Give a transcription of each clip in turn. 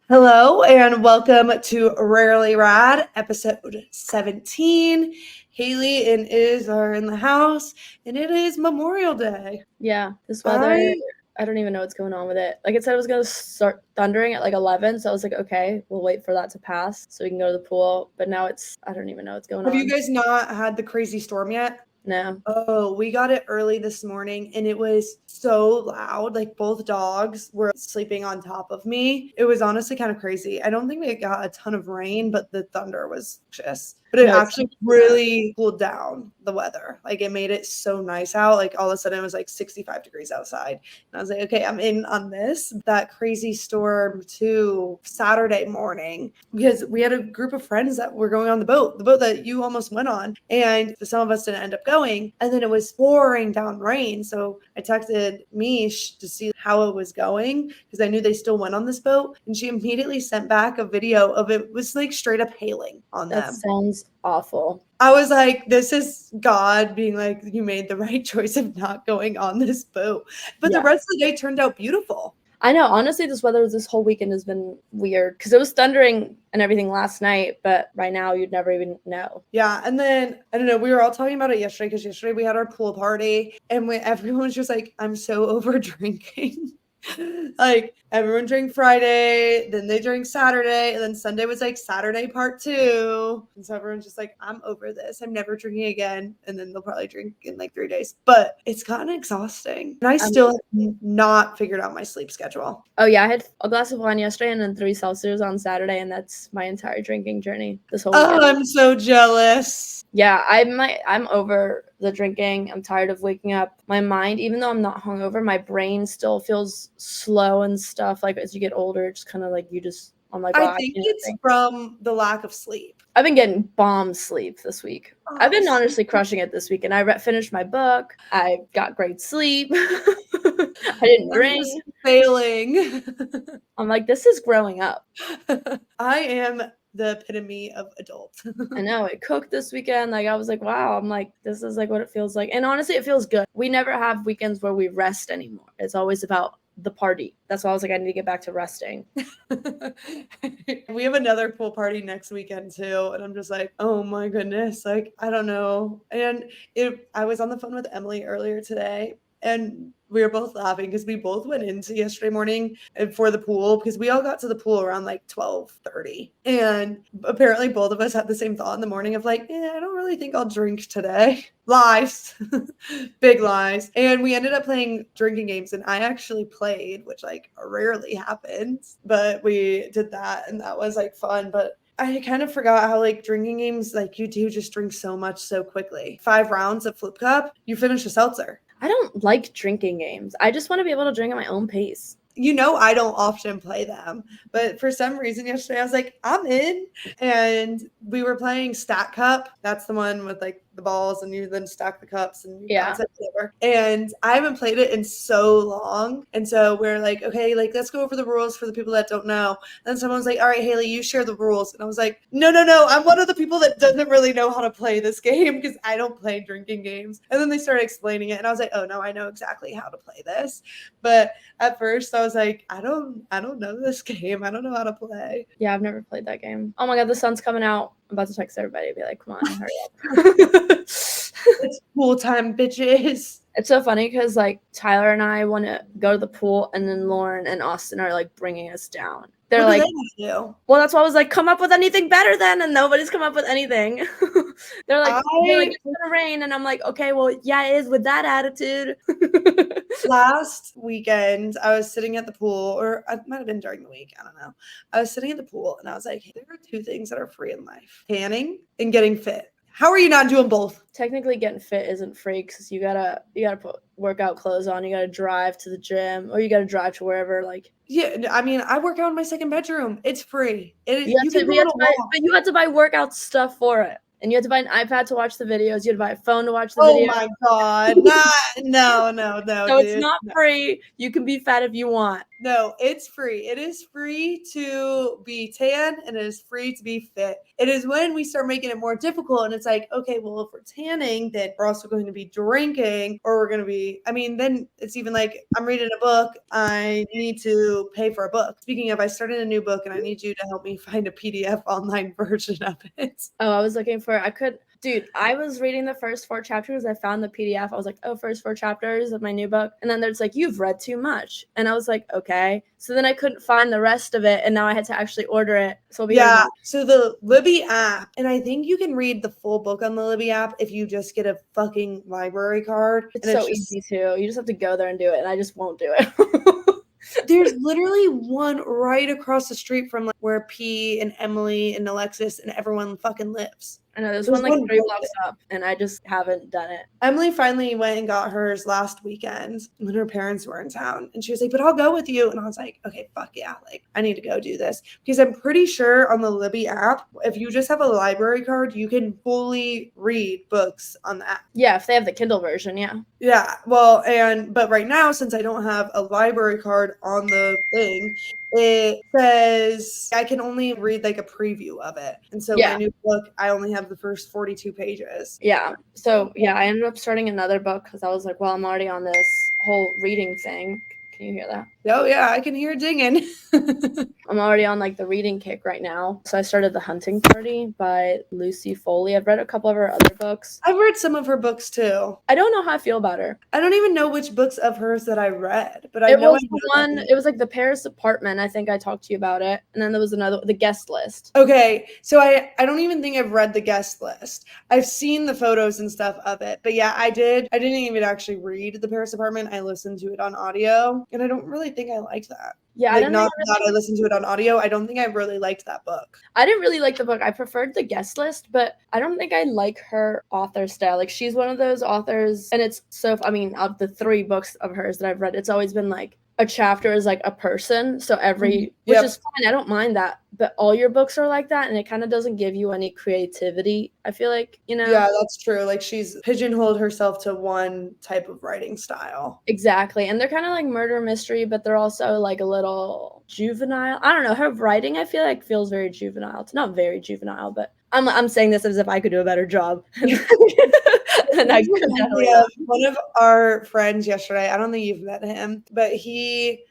Hello and welcome to Rarely Rad, episode 17. Haley and Iz are in the house, and it is Memorial Day. Yeah, this weather, I don't even know what's going on with it. Like, it said it was going to start thundering at like 11, so I was like, okay, we'll wait for that to pass so we can go to the pool. But now I don't even know what's going Have on. you guys not had the crazy storm yet? No. Oh, we got it early this morning and it was so loud. Like both dogs were sleeping on top of me. It was honestly kind of crazy. I don't think we got a ton of rain, but the thunder was just, but it No, it's actually really cooled down the weather. Like it made it so nice out. Like all of a sudden it was like 65 degrees outside. And I was like, okay, I'm in on this. That crazy storm too Saturday morning because we had a group of friends that were going on the boat that you almost went on. And some of us didn't end up going. And then it was pouring down rain. So I texted Mish to see how it was going because I knew they still went on this boat. And she immediately sent back a video of it was like straight up hailing on That them. sounds awful. I was like, this is God being like, you made the right choice of not going on this boat. But the rest of the day turned out beautiful. I know. Honestly, this weather this whole weekend has been weird because it was thundering and everything last night, but right now you'd never even know. Yeah, and then I don't know. We were all talking about it yesterday because yesterday we had our pool party, and everyone was just like, "I'm so over drinking." Like everyone drank Friday, then they drank Saturday, and then Sunday was like Saturday part 2. And so everyone's just like, I'm over this. I'm never drinking again. And then they'll probably drink in like 3 days. But it's gotten exhausting. And I still have not figured out my sleep schedule. Oh yeah, I had a glass of wine yesterday and then 3 Celsius on Saturday, and that's my entire drinking journey this whole weekend. Oh, I'm so jealous. Yeah, I'm over the drinking. I'm tired of waking up. My mind, even though I'm not hungover, my brain still feels slow and stuff. Like as you get older, it's kind of like I'm like, I think it's from the lack of sleep. I've been getting bomb sleep this week. I've been honestly crushing it this week, and I finished my book. I got great sleep. I didn't drink. Failing. I'm like, this is growing up. I am the epitome of adult. I know. It cooked this weekend. Like I was like, wow. I'm like, this is like what it feels like. And honestly, it feels good. We never have weekends where we rest anymore. It's always about the party. That's why I was like, I need to get back to resting. We have another pool party next weekend too, and I'm just like, oh my goodness, like I don't know. And I was on the phone with Emily earlier today, and we were both laughing because we both went into yesterday morning for the pool because we all got to the pool around like 12:30, and apparently both of us had the same thought in the morning of like, I don't really think I'll drink today. Lies. Big lies. And we ended up playing drinking games, and I actually played, which like rarely happens, but we did that, and that was like fun. But I kind of forgot how like drinking games, like you do just drink so much so quickly. 5 rounds of Flip Cup, you finish a seltzer. I don't like drinking games. I just want to be able to drink at my own pace. You know, I don't often play them, but for some reason yesterday I was like, I'm in. And we were playing Stack Cup. That's the one with like the balls and you then stack the cups and bounce it over. And I haven't played it in so long. And so we're like, okay, like let's go over the rules for the people that don't know. And then someone was like, all right, Haley, you share the rules. And I was like, no. I'm one of the people that doesn't really know how to play this game because I don't play drinking games. And then they started explaining it. And I was like, oh no, I know exactly how to play this. But at first I was like, I don't know this game. I don't know how to play. Yeah, I've never played that game. Oh my God, the sun's coming out. I'm about to text everybody and be like, come on, hurry up. It's pool time, bitches. It's so funny because like Tyler and I want to go to the pool, and then Lauren and Austin are like bringing us down. They're what like, they do? Well, that's why I was like, come up with anything better then, and nobody's come up with anything. they're like, it's gonna rain, and I'm like, okay, well, yeah, it is with that attitude. Last weekend, I was sitting at the pool, or it might have been during the week. I don't know. I was sitting at the pool, and I was like, hey, there are 2 things that are free in life: tanning and getting fit. How are you not doing both? Technically, getting fit isn't free because you gotta put workout clothes on. You gotta drive to the gym, or you gotta drive to wherever. Like, yeah, I mean, I work out in my second bedroom. It's free. But you have to buy workout stuff for it, and you have to buy an iPad to watch the videos. You have to buy a phone to watch the videos. Oh my God! No. So it's not free. You can be fat if you want. No, it's free. It is free to be tan and it is free to be fit. It is when we start making it more difficult and it's like, okay, well, if we're tanning, then we're also going to be drinking or we're going to be, I mean, then it's even like I'm reading a book. I need to pay for a book. Speaking of, I started a new book and I need you to help me find a PDF online version of it. Oh, I was looking for, dude, I was reading the first 4 chapters. I found the PDF. I was like, oh, first 4 chapters of my new book. And then there's like, you've read too much. And I was like, okay. So then I couldn't find the rest of it. And now I had to actually order it. So I'll be Yeah. So the Libby app, and I think you can read the full book on the Libby app if you just get a fucking library card. It's and so easy too. You just have to go there and do it. And I just won't do it. There's literally one right across the street from like where P and Emily and Alexis and everyone fucking lives. I know there's one like 3 blocks up, and I just haven't done it. Emily finally went and got hers last weekend when her parents were in town, and she was like, "But I'll go with you." And I was like, "Okay, fuck yeah! Like, I need to go do this because I'm pretty sure on the Libby app, if you just have a library card, you can fully read books on the app." Yeah, if they have the Kindle version, yeah. Yeah, well, but right now, since I don't have a library card on the thing, it says I can only read like a preview of it. And so my new book, I only have the first 42 pages. Yeah. So yeah, I ended up starting another book because I was like, well, I'm already on this whole reading thing. Can you hear that? Oh yeah, I can hear it dinging. I'm already on like the reading kick right now. So I started The Hunting Party by Lucy Foley. I've read a couple of her other books. I've read some of her books too. I don't know how I feel about her. I don't even know which books of hers that I read, but it was like The Paris Apartment. I think I talked to you about it. And then there was another, The Guest List. Okay. So I don't even think I've read The Guest List. I've seen the photos and stuff of it. But yeah, I didn't even actually read The Paris Apartment. I listened to it on audio. And I don't really think I liked that. Yeah, like, not that I listened to it on audio. I don't think I really liked that book. I didn't really like the book. I preferred The Guest List, but I don't think I like her author style. Like, she's one of those authors, and it's so, I mean, of the 3 books of hers that I've read, it's always been like a chapter is like a person. So which is fine. I don't mind that. But all your books are like that, and it kind of doesn't give you any creativity, I feel like, you know? Yeah, that's true. Like, she's pigeonholed herself to one type of writing style. Exactly. And they're kind of like murder mystery, but they're also like a little juvenile. I don't know. Her writing, I feel like, feels very juvenile. It's not very juvenile, but I'm saying this as if I could do a better job. And I one of our friends yesterday, I don't think you've met him, but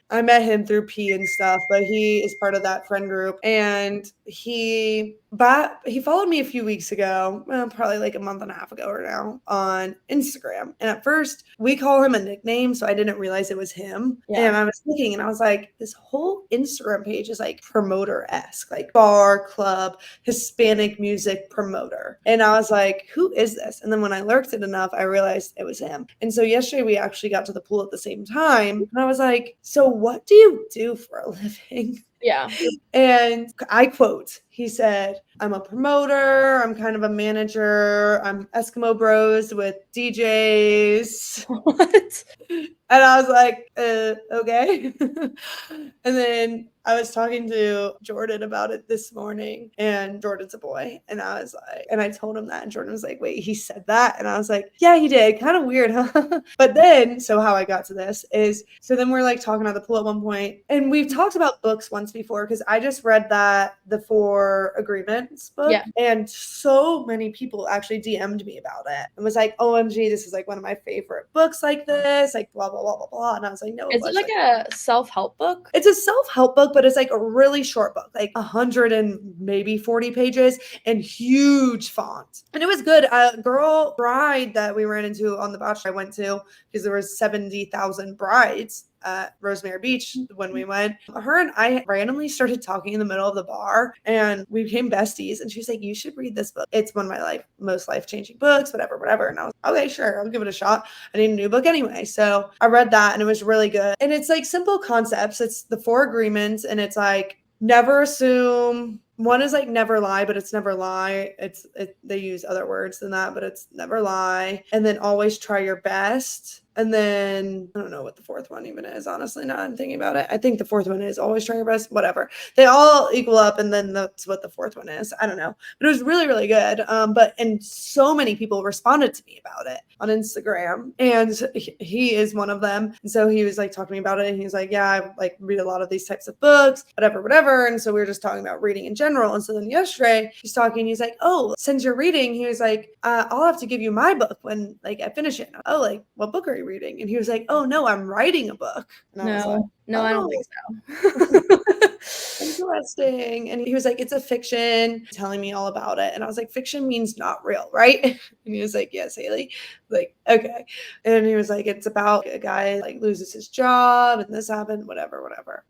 I met him through P and stuff, but he is part of that friend group. And he followed me a few weeks ago, probably like a month and a half ago or now, on Instagram. And at first we call him a nickname, so I didn't realize it was him. Yeah. And I was looking and I was like, this whole Instagram page is like promoter-esque, like bar, club, Hispanic music promoter. And I was like, who is this? And then when I lurked it enough, I realized it was him. And so yesterday we actually got to the pool at the same time. And I was like, so what do you do for a living? Yeah. And I quote, he said, I'm a promoter. I'm kind of a manager. I'm Eskimo Bros with DJs. What? And I was like, okay. And then I was talking to Jordan about it this morning, and Jordan's a boy. And I was like, and I told him that, and Jordan was like, wait, he said that? And I was like, yeah, he did. Kind of weird, huh? But then, so how I got to this is, so then we're like talking at the pool at one point, and we've talked about books once before, because I just read the 4 Agreements book. Yeah. And so many people actually DM'd me about it and was like, OMG, this is like one of my favorite books like this, like blah, blah, blah, blah, blah. And I was like, no. Is it like a self-help book? It's a self-help book, but it's like a really short book, like 100 and maybe 40 pages and huge font. And it was good. A girl bride that we ran into on The Bachelor I went to, because there was 70,000 brides at Rosemary Beach when we went. Her and I randomly started talking in the middle of the bar, and we became besties. And she was like, you should read this book. It's one of my most life-changing books, whatever. And I was, okay, sure, I'll give it a shot. I need a new book anyway. So I read that, and it was really good. And it's like simple concepts. It's the 4 Agreements, and it's like, never assume. One is like never lie, but it's never lie. They use other words than that, but it's never lie. And then always try your best. And then I don't know what the fourth one even is, honestly, now I'm thinking about it. I think the fourth one is Always Try Your Best, whatever. They all equal up, and then that's what the fourth one is. I don't know. But it was really, really good. And so many people responded to me about it on Instagram, and he is one of them. And so he was like talking to me about it, and he was like, yeah, I like read a lot of these types of books, whatever. And so we were just talking about reading in general. And so then yesterday he's talking, he's like, oh, since you're reading, he was like, I'll have to give you my book when like I finish it. Oh, like what book are you reading? And he was like, oh no, I'm writing a book. And I was like, No, I don't oh, think so. interesting. And he was like, it's a fiction, telling me all about it. And I was like, fiction means not real, right? And he was like, yes, Haley. Like, okay. And he was like, it's about a guy like loses his job and this happened, whatever.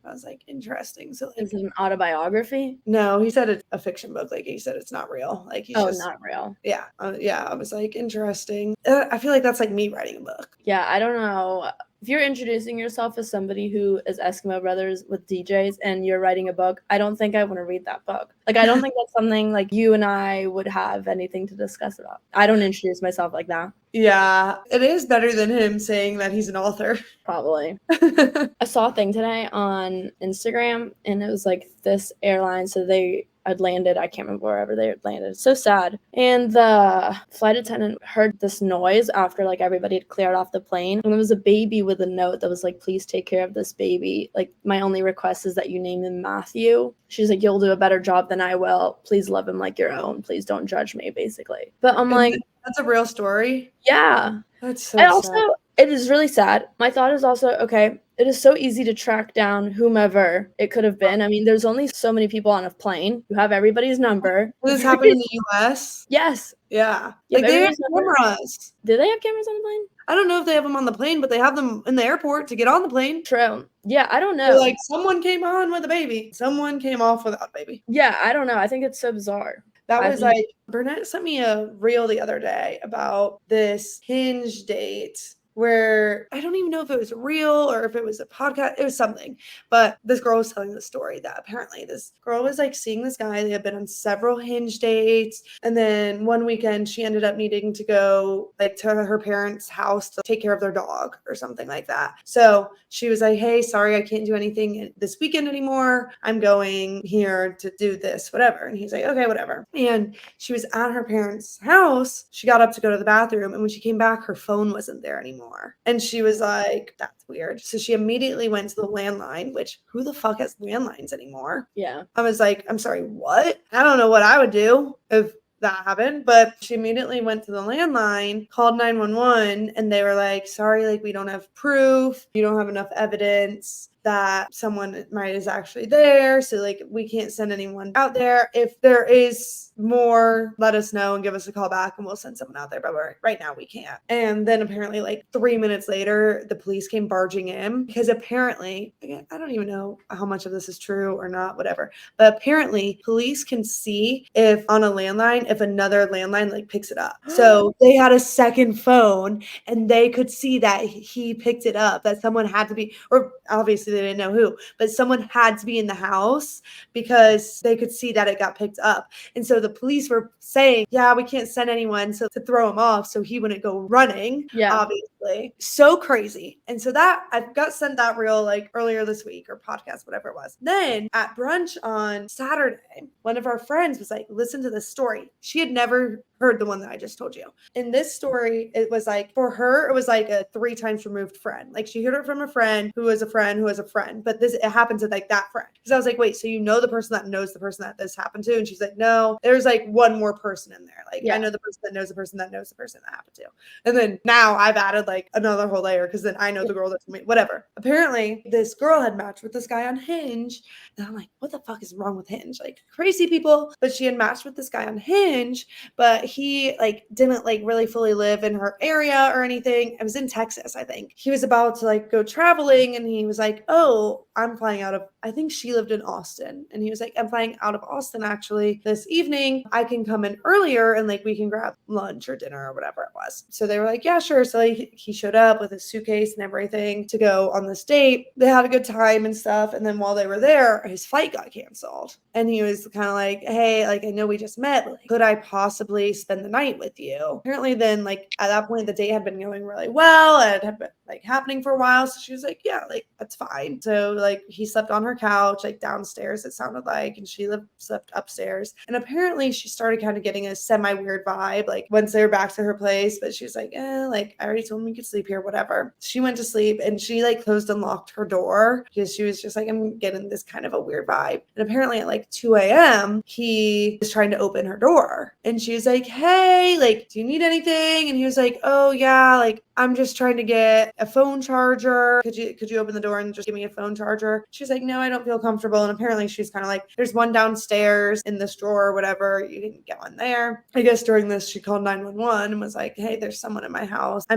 I was like, interesting. So like, Is it an autobiography? no, he said it's a fiction book. Like he said, it's not real. Like he's just not real. yeah. I was like, interesting. I feel like that's like me writing a book. Yeah, I don't know. If you're introducing yourself as somebody who is Eskimo Brothers with DJs and you're writing a book, I don't think I want to read that book. Like, I don't think that's something like you and I would have anything to discuss about. I don't introduce myself like that. Yeah, it is better than him saying that he's an author. Probably. I saw a thing today on Instagram, and it was like this airline. So they had landed, I can't remember wherever they had landed. It's so sad. And the flight attendant heard this noise after like everybody had cleared off the plane. And there was a baby with a note that was like, please take care of this baby. Like, my only request is that you name him Matthew. She's like, you'll do a better job than I will. Please love him like your own. Please don't judge me, basically. But I'm like, that's a real story. Yeah. That's so and also, sad. It is really sad. My thought is also, okay, it is so easy to track down whomever it could have been. I mean, there's only so many people on a plane. You have everybody's number. This happened in the US? Yes. Yeah. You Like have they have everybody's number. cameras. Do they have cameras on the plane? I don't know if they have them on the plane, but they have them in the airport to get on the plane. True. Yeah, I don't know. They're like, someone came on with a baby. Someone came off without a baby. Yeah, I don't know. I think it's so bizarre. That was like, Burnett sent me a reel the other day about this Hinge date where I don't even know if it was real or if it was a podcast. It was something. But this girl was telling the story that apparently this girl was like seeing this guy. They had been on several Hinge dates. And then one weekend she ended up needing to go like to her parents' house to take care of their dog or something like that. So she was like, hey, sorry, I can't do anything this weekend anymore. I'm going here to do this, whatever. And he's like, okay, whatever. And she was at her parents' house. She got up to go to the bathroom. And when she came back, her phone wasn't there anymore. And she was like, that's weird. So she immediately went to the landline, which who the fuck has landlines anymore? Yeah. I was like, I'm sorry, what? I don't know what I would do if that happened, but she immediately went to the landline, called 911, and they were like, sorry, like we don't have proof. You don't have enough evidence that someone might is actually there. So like we can't send anyone out there. If there is more, let us know and give us a call back and we'll send someone out there. But right now we can't. And then apparently like 3 minutes later, the police came barging in because apparently, again, I don't even know how much of this is true or not, whatever. But apparently police can see if on a landline, if another landline like picks it up. So they had a second phone and they could see that he picked it up, that someone had to be, or obviously they didn't know who, but someone had to be in the house because they could see that it got picked up. And so the police were saying, yeah, we can't send anyone so to throw him off so he wouldn't go running. Yeah. Obviously. So crazy. And so that I got sent that reel like earlier this week or podcast, whatever it was. Then at brunch on Saturday, one of our friends was like, listen to this story. She had never heard the one that I just told you. In this story, it was like, for her, it was like a 3 times removed friend. Like she heard it from a friend who was a friend who was a friend, but this, it happened to like that friend. Because I was like, wait, so you know the person that knows the person that this happened to? And she's like, no, there's like one more person in there. Like I know the person that knows the person that knows the person that happened to. And then now I've added like another whole layer because then I know the girl that told me, whatever. Apparently this girl had matched with this guy on Hinge. And I'm like, what the fuck is wrong with Hinge? Like crazy people. But she had matched with this guy on Hinge, but he like didn't like really fully live in her area or anything. It was in Texas, I think. He was about to like go traveling and he was like, oh, I'm flying out of, I think she lived in Austin. And he was like, I'm flying out of Austin actually this evening. I can come in earlier and like we can grab lunch or dinner or whatever it was. So they were like, yeah, sure. So like, he showed up with his suitcase and everything to go on this date. They had a good time and stuff. And then while they were there, his flight got canceled. And he was kind of like, hey, like, I know we just met, but like, could I possibly spend the night with you? Apparently then like at that point, the date had been going really well. And it had been like happening for a while. So she was like, yeah, like that's fine. So like he slept on her couch, like downstairs, it sounded like, and she slept upstairs. And apparently she started kind of getting a semi weird vibe, like once they were back to her place, but she was like, like I already told him we could sleep here, whatever. She went to sleep and she like closed and locked her door because she was just like, I'm getting this kind of a weird vibe. And apparently at like 2 a.m. he was trying to open her door and she was like, hey, like, do you need anything? And he was like, oh yeah, like I'm just trying to get a phone charger. Could you open the door and just give me a phone charger? She's like, no, I don't feel comfortable. And apparently she's kind of like, there's one downstairs in this drawer or whatever. You can get one there. I guess during this, she called 911 and was like, hey, there's someone in my house. I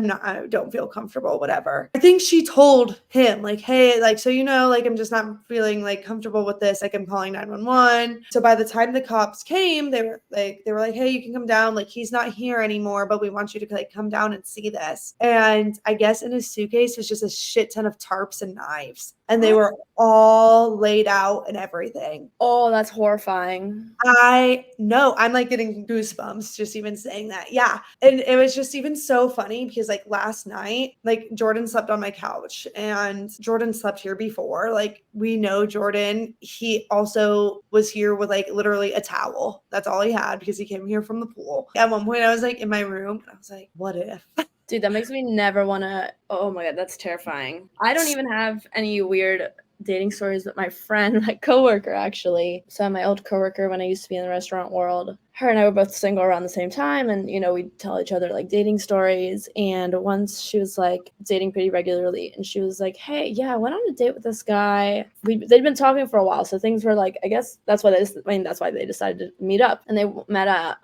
don't feel comfortable, whatever. I think she told him like, hey, like, so, like, I'm just not feeling like comfortable with this. Like I'm calling 911. So by the time the cops came, they were like, hey, you can come down. Like he's not here anymore, but we want you to like come down and see this. And I guess in his suitcase was just a shit ton of tarps and knives. And they were all laid out and everything. Oh, that's horrifying. I know. I'm like getting goosebumps just even saying that. Yeah. And it was just even so funny because like last night, like Jordan slept on my couch and Jordan slept here before. Like we know Jordan, he also was here with like literally a towel. That's all he had because he came here from the pool. At one point I was like in my room and I was like, what if? Dude, that makes me never want to. Oh my God, that's terrifying. I don't even have any weird dating stories, but my friend, my coworker, actually. So my old coworker, when I used to be in the restaurant world, her and I were both single around the same time, and we'd tell each other like dating stories. And once she was like dating pretty regularly, and she was like, hey, yeah, I went on a date with this guy. They'd been talking for a while, so things were like, I guess that's why they decided to meet up. And they met at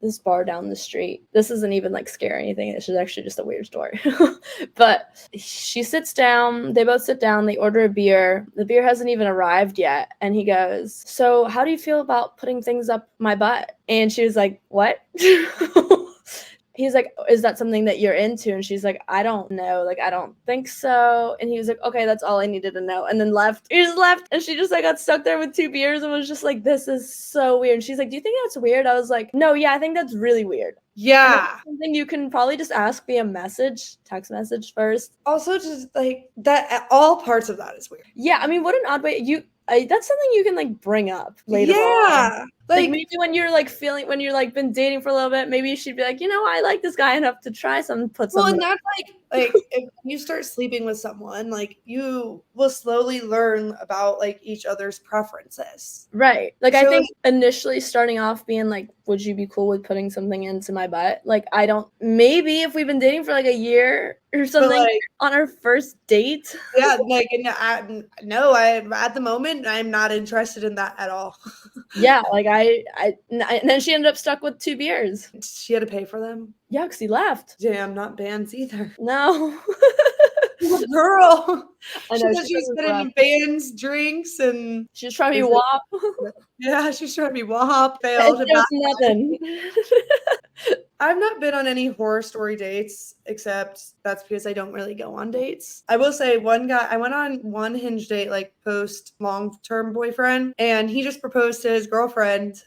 this bar down the street. This isn't even like scary or anything. It's actually just a weird story. But she sits down, they both sit down, they order a beer. The beer hasn't even arrived yet. And he goes, so how do you feel about putting things up my butt? And she was like, what? He's like, is that something that you're into? And she's like, I don't know. Like, I don't think so. And he was like, okay, that's all I needed to know. And then left. He just left. And she just like got stuck there with 2 beers and was just like, this is so weird. And she's like, do you think that's weird? I was like, no, yeah, I think that's really weird. Yeah. Something you can probably just ask via text message first. Also just like that, all parts of that is weird. Yeah. I mean, what an odd way that's something you can like bring up later on. Yeah. Like maybe when you're like when you're like been dating for a little bit, maybe she'd be like, I like this guy enough to try put something. Well, and that's like if you start sleeping with someone, like you will slowly learn about like each other's preferences. Right. Like so I think initially starting off being like, would you be cool with putting something into my butt? Like maybe if we've been dating for like a year or something on our first date. Yeah, like no, at the moment I'm not interested in that at all. Yeah, like and then she ended up stuck with 2 beers. She had to pay for them? Yeah, because he left. Damn, not bands either. No. Girl. I know, she was getting bands, drinks, and she was trying to be WAP. Yeah, she's trying to be WAP. Failed. It was nothing. I've not been on any horror story dates, except that's because I don't really go on dates. I will say I went on one Hinge date, like post long-term boyfriend, and he just proposed to his girlfriend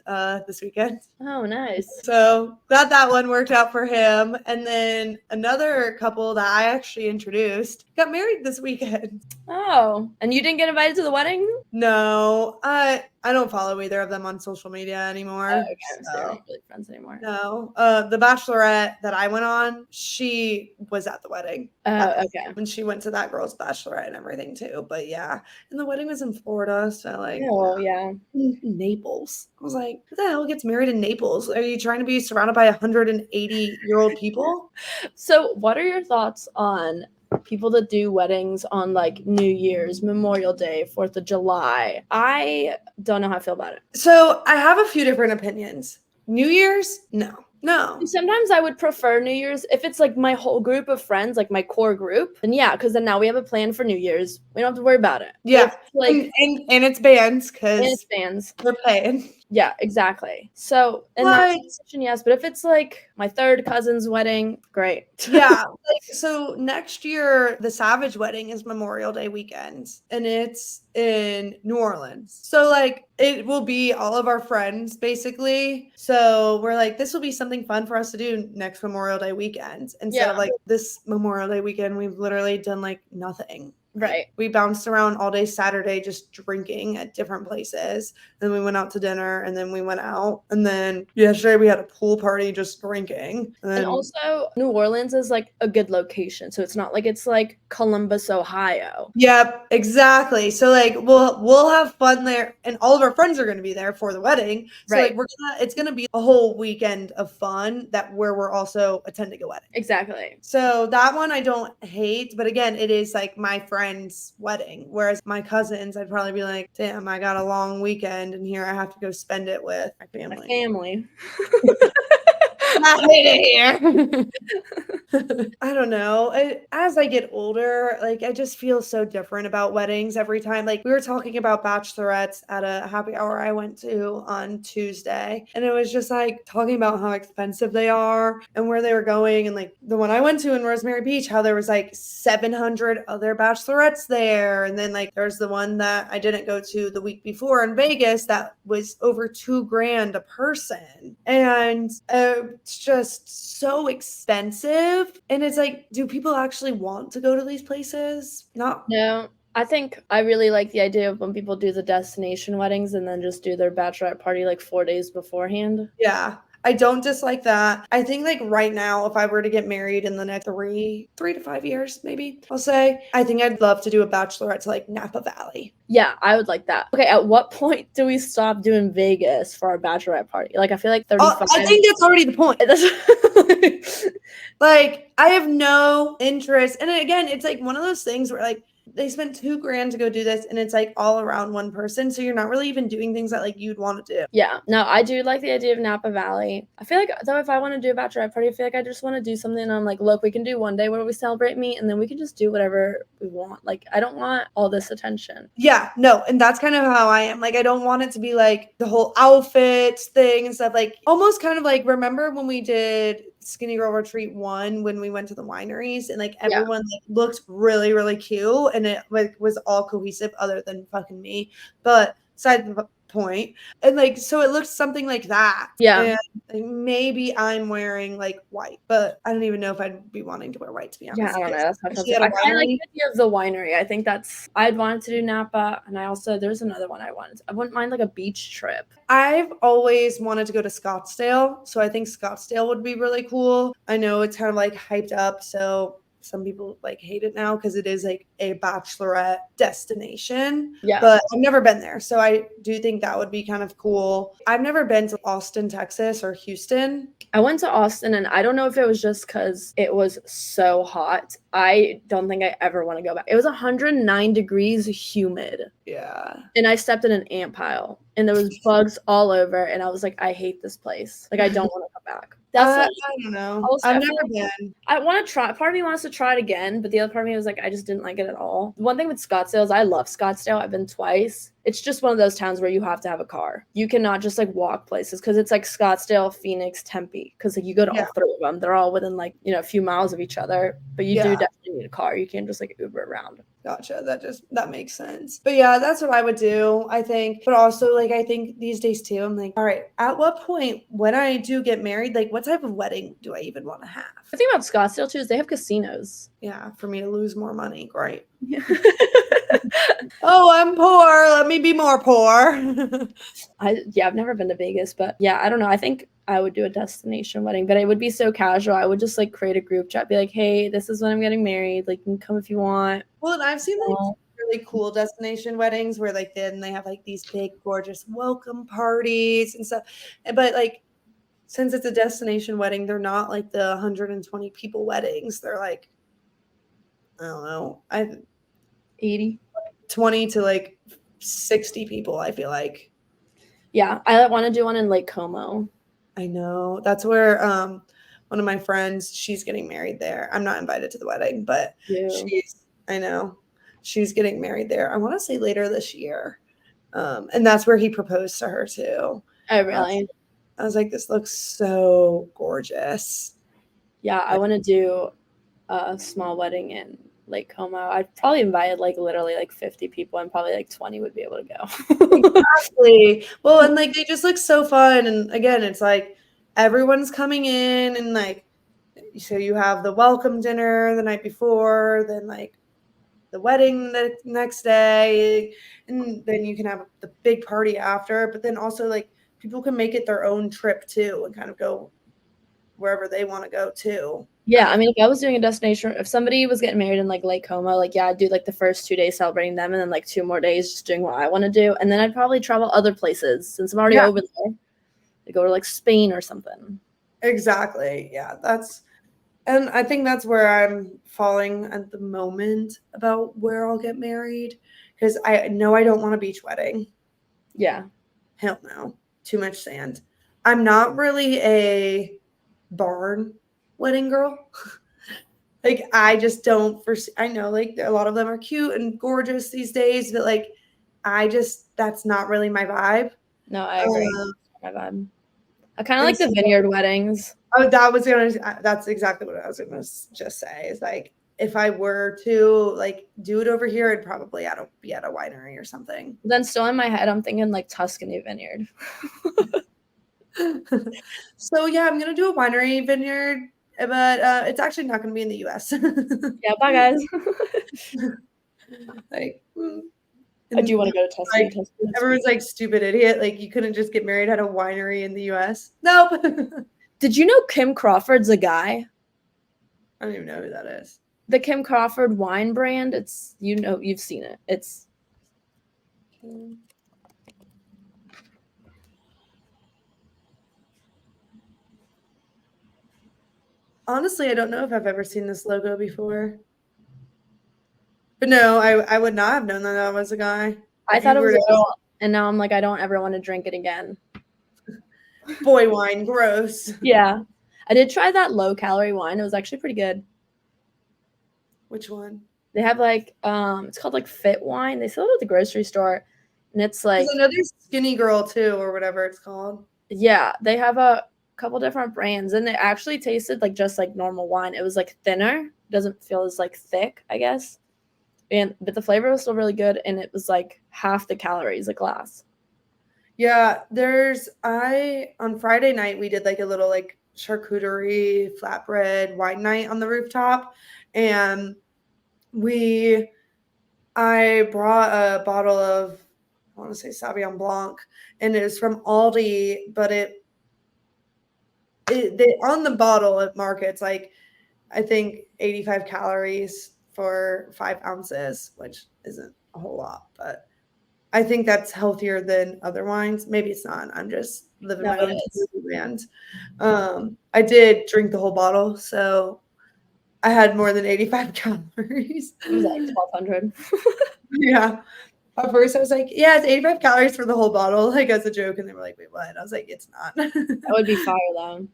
this weekend. Oh, nice. So glad that one worked out for him. And then another couple that I actually introduced got married this weekend. Oh, and you didn't get invited to the wedding? No, I don't follow either of them on social media anymore. Oh, okay. So they're not really friends anymore. No. The bachelorette that I went on, she was at the wedding. Oh, okay. When she went to that girl's bachelorette and everything too. But yeah. And the wedding was in Florida. So like yeah. Naples. I was like, who the hell gets married in Naples? Are you trying to be surrounded by 180-year-old people? So what are your thoughts on people that do weddings on like New Year's, Memorial Day, 4th of July? I don't know how I feel about it. So I have a few different opinions. New Year's, no. No. Sometimes I would prefer New Year's if it's like my whole group of friends, like my core group. Then yeah, because then now we have a plan for New Year's. We don't have to worry about it. But if Yeah. it's like And it's bands and it's because fans, they're paying. yeah, exactly. So in that But situation, yes. But if it's like my third cousin's wedding, great. yeah, like so next year the Savage wedding is Memorial Day weekend and it's in New Orleans. So like it will be all of our friends basically. So we're like this will be something fun for us to do next Memorial Day weekend instead Yeah. of like this Memorial Day weekend we've literally done like nothing. Like, Right. we bounced around all day Saturday just drinking at different places. Then we went out to dinner and then we went out. And then yesterday we had a pool party just drinking. And And then also, New Orleans is like a good location. So it's not like it's like Columbus, Ohio. yep, exactly. So like we'll have fun there and all of our friends are gonna be there for the wedding. So Right. like it's gonna be a whole weekend of fun that where we're also attending a wedding. Exactly. So that one I don't hate, but again, it is like my friend's wedding. Whereas my cousins, I'd probably be like, damn, I got a long weekend and here I have to go spend it with my My family. family. I hate it here. I don't know. As I get older, like I just feel so different about weddings every time. Like we were talking about bachelorettes at a happy hour I went to on Tuesday, and it was just like talking about how expensive they are and where they were going. And like the one I went to in Rosemary Beach, how there was like 700 other bachelorettes there. And then like there's the one that I didn't go to the week before in Vegas that was over $2,000 a person. And it's just so expensive. And it's like, do people actually want to go to these places? Not. No, I think I really like the idea of when people do the destination weddings and then just do their bachelorette party like 4 days beforehand. Yeah. I don't dislike that. I think like right now, if I were to get married in the next three to 5 years, maybe I'll say, I think I'd love to do a bachelorette to like Napa Valley. Yeah, I would like that. Okay, at what point do we stop doing Vegas for our bachelorette party? Like, I feel like 35. I think that's already the point. Like, I have no interest. And again, it's like one of those things where like they spent $2,000 to go do this and it's like all around one person. So you're not really even doing things that like you'd want to do. Yeah, no, I do like the idea of Napa Valley. I feel like though if I want to do a bachelorette party, I feel like I just want to do something and I'm like, look, we can do one day where we celebrate me and then we can just do whatever we want. Like, I don't want all this attention. Yeah, no, and that's kind of how I am. Like, I don't want it to be like the whole outfits thing and stuff. Like, almost kind of like remember when we did Skinny Girl Retreat 1 when we went to the wineries and like everyone like looked really, really cute and it like was all cohesive other than fucking me. But side point. And like so it looks something like that. Yeah. And like, maybe I'm wearing like white, but I don't even know if I'd be wanting to wear white to be honest. Yeah, I don't know. That's my Especially concept. at a I kind of like winery. the idea of the winery. I think I'd wanted to do Napa, and I also there's another one I wanted. I wouldn't mind like a beach trip. I've always wanted to go to Scottsdale, so I think Scottsdale would be really cool. I know it's kind of like hyped up, so some people like hate it now because it is like a bachelorette destination. Yeah. But I've never been there, so I do think that would be kind of cool. I've never been to Austin, Texas or Houston. I went to Austin, and I don't know if it was just because it was so hot. I don't think I ever want to go back. It was 109 degrees humid. Yeah. And I stepped in an ant pile, and there was bugs all over, and I was like, I hate this place. Like, I don't want to come back. That's I don't know. Also, I've never been. I want to try. Part of me wants to try it again, but the other part of me was like, I just didn't like it at all. One thing with Scottsdale is I love Scottsdale. I've been twice. It's just one of those towns where you have to have a car. You cannot just like walk places because it's like Scottsdale, Phoenix, Tempe. Because like you go to all three of them. They're all within like a few miles of each other. But you do definitely need a car. You can't just like Uber around. Gotcha. That makes sense. But yeah, that's what I would do, I think. But also, like, I think these days too, I'm like, all right, at what point when I do get married, like, what type of wedding do I even want to have? The thing about Scottsdale too is they have casinos. Yeah, for me to lose more money. Great. Oh, I'm poor. Let me be more poor. I've never been to Vegas, but yeah, I don't know. I think I would do a destination wedding, but it would be so casual. I would just like create a group chat, be like, hey, this is when I'm getting married. Like, you can come if you want. Well, and I've seen like really cool destination weddings where like then they have like these big, gorgeous welcome parties and stuff. But like, since it's a destination wedding, they're not like the 120 people weddings. They're like, I don't know, 80, 20 to like 60 people, I feel like. Yeah, I want to do one in Lake Como. I know. That's where one of my friends, she's getting married there. I'm not invited to the wedding, but You. she's I know. She's getting married there. I want to say later this year. And that's where he proposed to her too. Oh, I was, really? I was like, this looks so gorgeous. Yeah, I Like, want to do a small wedding in Lake Como. I'd probably invited like literally like 50 people, and probably like 20 would be able to go. exactly. Well, and like they just look so fun. And again, it's like everyone's coming in and like so you have the welcome dinner the night before, then like the wedding the next day, and then you can have the big party after. But then also like people can make it their own trip too and kind of go wherever they want to go too. Yeah, I mean, if I was doing a destination, if somebody was getting married in like Lake Como, like yeah, I'd do like the first 2 days celebrating them, and then like 2 more days just doing what I want to do, and then I'd probably travel other places since I'm already Yeah, over there. To go to like Spain or something. exactly. Yeah, and I think that's where I'm falling at the moment about where I'll get married because I know I don't want a beach wedding. Yeah, Hell no, too much sand. I'm not really a barn wedding girl. Like I just don't foresee. I know like a lot of them are cute and gorgeous these days, but like I just that's not really my vibe. no, I agree. Um, My vibe. I kind of and like so, the vineyard weddings. oh, that's exactly what I was gonna just say. Is like if I were to like do it over here, I'd probably be at a winery or something. Then still in my head, I'm thinking like Tuscany vineyard. So yeah, I'm gonna do a winery vineyard, but it's actually not gonna be in the U.S. Yeah, bye guys. Like, I do and want to go to Tuscany. like Tuscany, everyone's sweet. like stupid idiot. Like you couldn't just get married at a winery in the U.S. Nope. I Did you know Kim Crawford's a guy? don't even know who that is. The Kim Crawford wine brand. It's you've seen it. It's Honestly, I don't know if I've ever seen this logo before. But no, I would not have known that that was a guy. I If thought you it were was a to girl, and now I'm like I don't ever want to drink it again. boy wine, gross. Yeah, I did try that low calorie wine. It was actually pretty good. Which one? They have like it's called like Fit Wine. They sell it at the grocery store, and it's There's like another skinny girl too, or whatever it's called. yeah, they have a couple different brands, and it actually tasted like just like normal wine. It was like thinner, doesn't feel as like thick, I guess. And but the flavor was still really good, and it was like half the calories a glass. Yeah, there's I on Friday night we did like a little like charcuterie flatbread wine night on the rooftop, and we I brought a bottle of I want to say Sauvignon Blanc, and it was from Aldi, but they on the bottle it markets like I think 85 calories for 5 ounces, which isn't a whole lot, but I think that's healthier than other wines. Maybe it's not. I'm just living No, my it own is. land. I did drink the whole bottle, so I had more than 85 calories. It was like 1,200. Yeah. At first, I was like, "Yeah, it's 85 calories for the whole bottle," like as a joke, and they were like, "Wait, what?" I was like, "It's not." That would be fire though.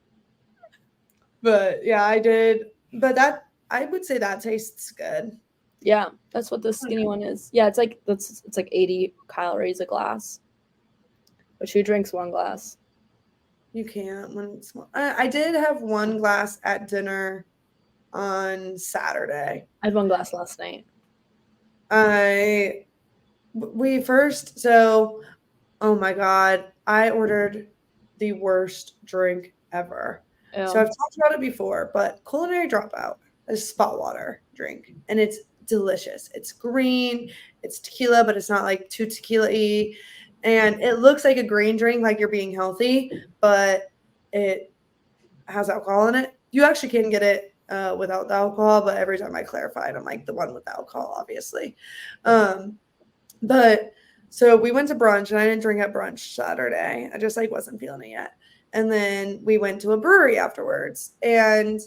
But yeah, I did. But that I would say that tastes good. Yeah, that's what the skinny one is. Yeah, it's like 80 calories a glass. Which who drinks one glass? You can't when it's small. I did have one glass at dinner on Saturday. I had one glass last night. I we first so oh my god, I ordered the worst drink ever. So I've Ew. talked about it before, but Culinary Dropout is spot water drink, and it's delicious. It's green, it's tequila, but it's not like too tequila-y, and it looks like a green drink, like you're being healthy, but it has alcohol in it. You actually can get it without the alcohol, but every time I clarified, I'm like the one with the alcohol, obviously. Um, but so we went to brunch and I didn't drink at brunch Saturday. I just like wasn't feeling it yet. And then we went to a brewery afterwards and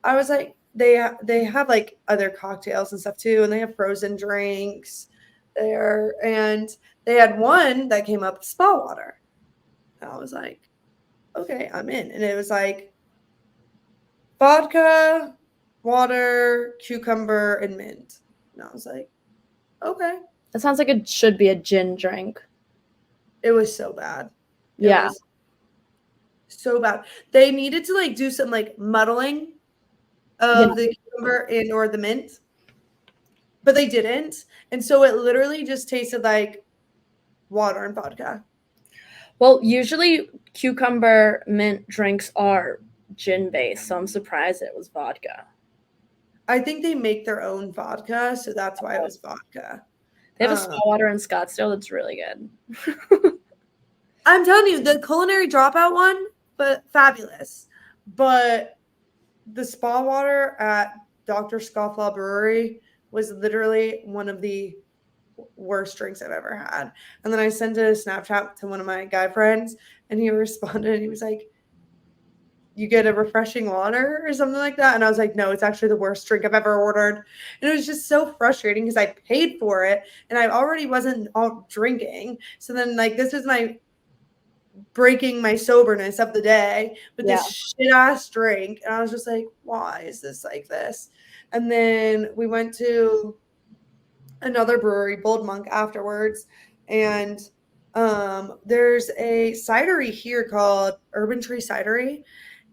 I was like they have like other cocktails and stuff too and they have frozen drinks there and they had one that came up spa water. And I was like, okay, I'm in. And it was like vodka, water, cucumber, and mint. And I was like, okay. That sounds like it should be a gin drink. It was so bad. It Yeah. was so bad. They needed to like do some like muddling Yeah. of the cucumber and or the mint, but they didn't. And so it literally just tasted like water and vodka. Well, usually cucumber mint drinks are gin based, so I'm surprised it was vodka. I think they make their own vodka, so that's why it was vodka. They have a spa water in Scottsdale that's really good. I'm telling you, the culinary dropout one, but fabulous. But the spa water at Dr. Scofflaw Brewery was literally one of the worst drinks I've ever had. And then I sent a Snapchat to one of my guy friends, and he responded and he was like, you get a refreshing water or something like that. And I was like, no, it's actually the worst drink I've ever ordered. And it was just so frustrating because I paid for it and I already wasn't all drinking. So then, like, this is my breaking my soberness of the day with Yeah. this shit ass drink. And I was just like, why is this like this? And then we went to another brewery, Bold Monk, afterwards. And there's a cidery here called Urban Tree Cidery,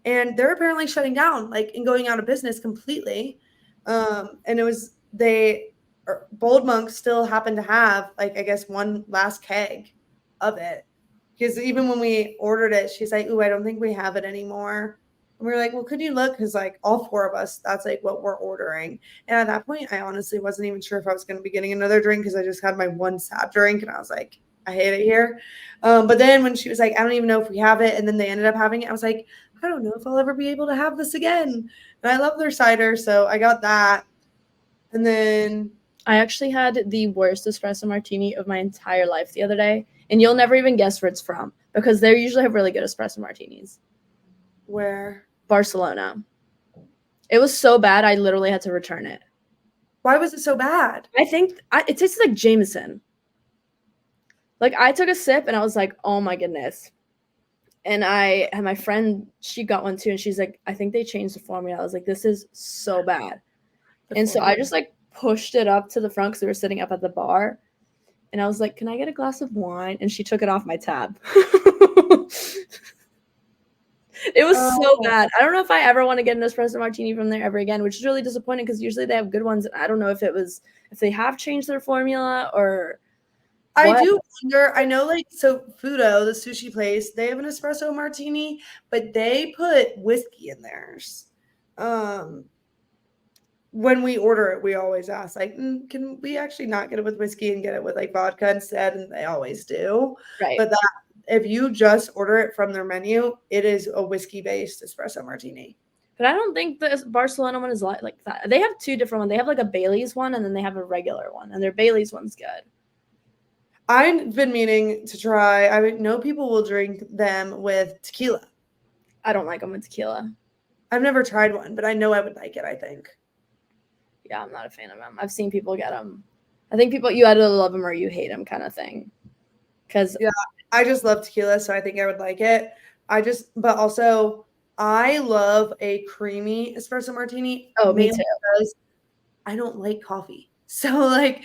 and they're apparently shutting down, like, and going out of business completely. And it was Bold Monk still happened to have, like, I guess one last keg of it, because even when we ordered it, she's like, "Ooh, I don't think we have it anymore." And we are like, "Well, could you look?" Because like all four of us, that's like what we're ordering. And at that point, I honestly wasn't even sure if I was going to be getting another drink because I just had my one sad drink, and I was like, I hate it here. But then when she was like, I don't even know if we have it, and then they ended up having it, I was like, I don't know if I'll ever be able to have this again. And I love their cider, so I got that. And then I actually had the worst espresso martini of my entire life the other day, and you'll never even guess where it's from because they usually have really good espresso martinis. where? Barcelona. It was so bad, I literally had to return it. Why was it so bad? I think it tasted like Jameson. Like, I took a sip and I was like, oh my goodness. And I had my friend, she got one too, and she's like, I think they changed the formula. I was like, this is so bad. And so I just like pushed it up to the front because we were sitting up at the bar. And I was like, can I get a glass of wine? And she took it off my tab. It was so bad. I don't know if I ever want to get an espresso martini from there ever again, which is really disappointing because usually they have good ones. And I don't know if they have changed their formula or I what. do wonder. I know, like, so Fudo, the sushi place, they have an espresso martini, but they put whiskey in theirs. When we order it, we always ask, like, can we actually not get it with whiskey and get it with like vodka instead? And they always do. Right. But that, if you just order it from their menu, it is a whiskey based espresso martini. But I don't think the Barcelona one is like that. They have two different ones. They have like a Bailey's one and then they have a regular one, and their Bailey's one's good. I've been meaning to try. I know people will drink them with tequila. I don't like them with tequila. I've never tried one, but I know I would like it, I think. Yeah, I'm not a fan of them. I've seen people get them. I think people, you either love them or you hate them kind of thing. Because yeah, I just love tequila, so I think I would like it. But also, I love a creamy espresso martini. Oh, me too. Because I don't like coffee. So, like,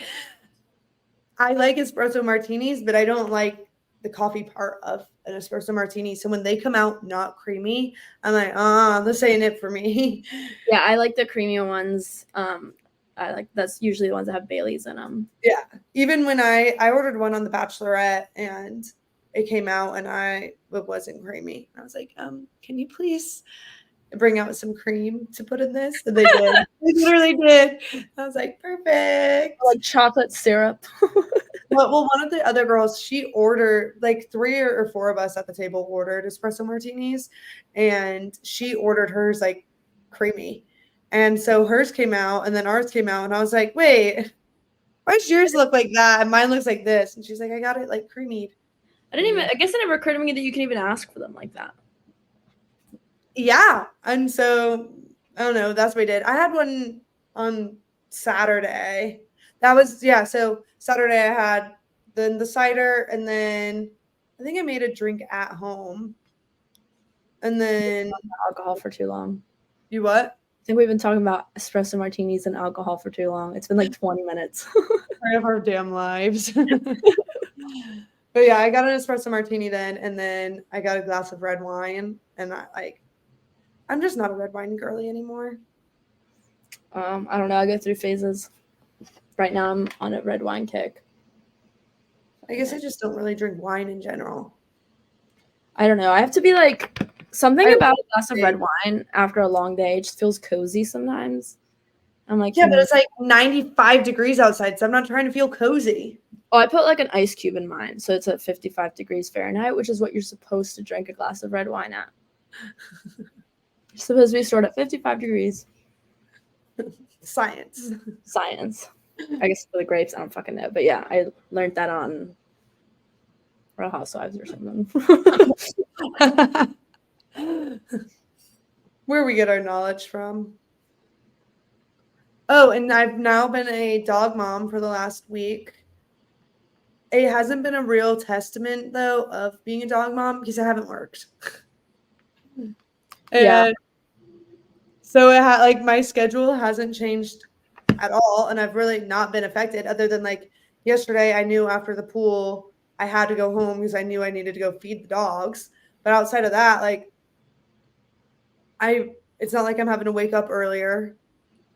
I like espresso martinis, but I don't like the coffee part of an espresso martini. So when they come out not creamy, I'm like, this ain't it for me. Yeah, I like the creamy ones. That's usually the ones that have Bailey's in them. Yeah. Even when I ordered one on the Bachelorette and it came out and it wasn't creamy. I was like, can you please bring out some cream to put in this? And they did. They literally did. I was like, perfect. Like chocolate syrup. Well, one of the other girls, she ordered, like, 3 or 4 of us at the table ordered espresso martinis, and she ordered hers like creamy. And so hers came out and then ours came out, and I was like, wait, why does yours look like that and mine looks like this? And she's like, I got it like creamy. I guess it never occurred to me that you can even ask for them like that. Yeah. And so I don't know, that's what I did. I had one on Saturday. That was, yeah, so Saturday I had the cider, and then I think I made a drink at home. And then Alcohol for too long. you what? I think we've been talking about espresso martinis and alcohol for too long. It's been like 20 minutes. Part of our damn lives. But yeah, I got an espresso martini then, and then I got a glass of red wine, and I'm just not a red wine girly anymore. I don't know. I go through phases. Right now, I'm on a red wine kick. I guess I just don't really drink wine in general. I don't know. I have to be like something I about love a glass of it. red wine after a long day just feels cozy sometimes. I'm like, Yeah, but it's like 95 degrees outside, so I'm not trying to feel cozy. oh, I put like an ice cube in mine, so it's at 55 degrees Fahrenheit, which is what you're supposed to drink a glass of red wine at. You're supposed to be stored at 55 degrees. Science. Science. I guess for the grapes, I don't fucking know. But yeah, I learned that on Real Housewives or something. Where we get our knowledge from. Oh, and I've now been a dog mom for the last week. It hasn't been a real testament, though, of being a dog mom because I haven't worked. Yeah. And so like my schedule hasn't changed at all, and I've really not been affected other than like yesterday I knew after the pool I had to go home because I knew I needed to go feed the dogs. But outside of that, like it's not like I'm having to wake up earlier.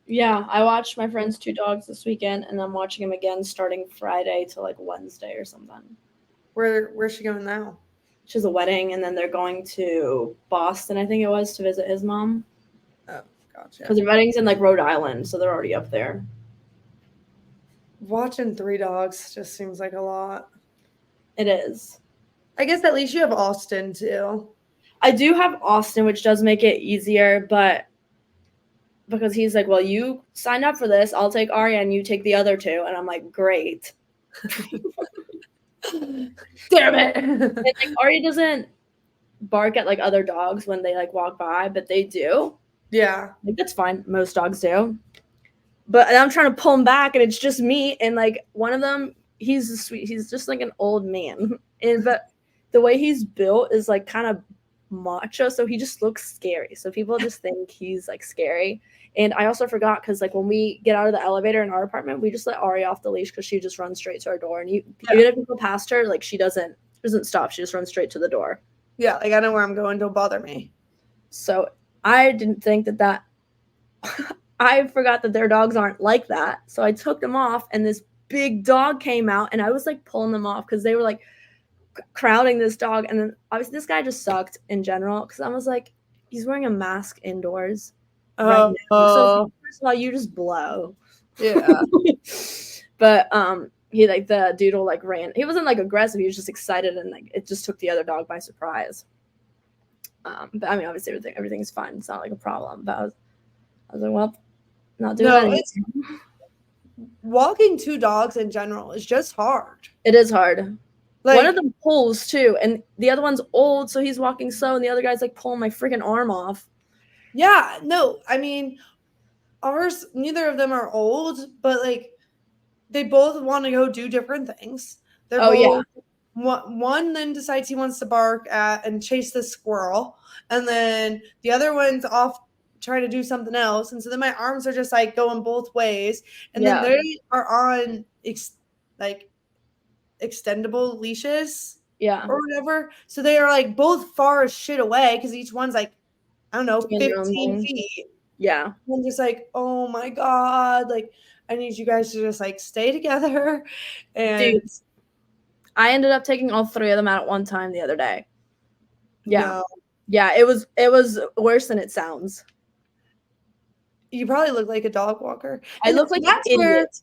Yeah, I watched my friend's 2 dogs this weekend, and I'm watching him again starting Friday to like Wednesday or something. Where's she going now? She has a wedding, and then they're going to Boston, I think it was, to visit his mom. Oh, gotcha. Because their wedding's in like Rhode Island, so they're already up there. Watching 3 dogs just seems like a lot. It is. I guess at least you have Austin too. I do have Austin, which does make it easier, but because he's like, well, you signed up for this, I'll take Arya and you take the other 2. And I'm like, great. Damn it. And like Arya doesn't bark at like other dogs when they like walk by, but they do. Yeah. Like that's fine. Most dogs do. But I'm trying to pull him back and it's just me. And like one of them, he's just like an old man. But the way he's built is like kind of macho, so he just looks scary. So people just think he's like scary. And I also forgot because like when we get out of the elevator in our apartment, we just let Ari off the leash because she just runs straight to our door. And even if people pass her, like she doesn't stop. She just runs straight to the door. Yeah, like I know where I'm going. Don't bother me. So I didn't think that I forgot that their dogs aren't like that. So I took them off, and this big dog came out, and I was like pulling them off because they were like crowding this dog. And then obviously this guy just sucked in general because I was like, he's wearing a mask indoors. Right now. So first of all, you just blow. Yeah. But he like the doodle like ran. He wasn't like aggressive. He was just excited, and like it just took the other dog by surprise. But I mean, obviously everything's fine. It's not like a problem. But I was like, well, not doing that anymore. Walking 2 dogs in general is just hard. It is hard. Like, one of them pulls too, and the other one's old, so he's walking slow, and the other guy's like pulling my freaking arm off. Yeah, no, I mean, ours, neither of them are old, but like they both want to go do different things. They're both, one then decides he wants to bark at and chase the squirrel, and then the other one's off trying to do something else. And so then my arms are just like going both ways, and then they are on like extendable leashes, or whatever. So they are like both far as shit away because each one's like, I don't know, 15 feet. Yeah. I'm just like, oh my God. Like, I need you guys to just like stay together. And dude, I ended up taking all 3 of them out at one time the other day. Yeah. No. Yeah, it was worse than it sounds. You probably look like a dog walker. I look like an idiot.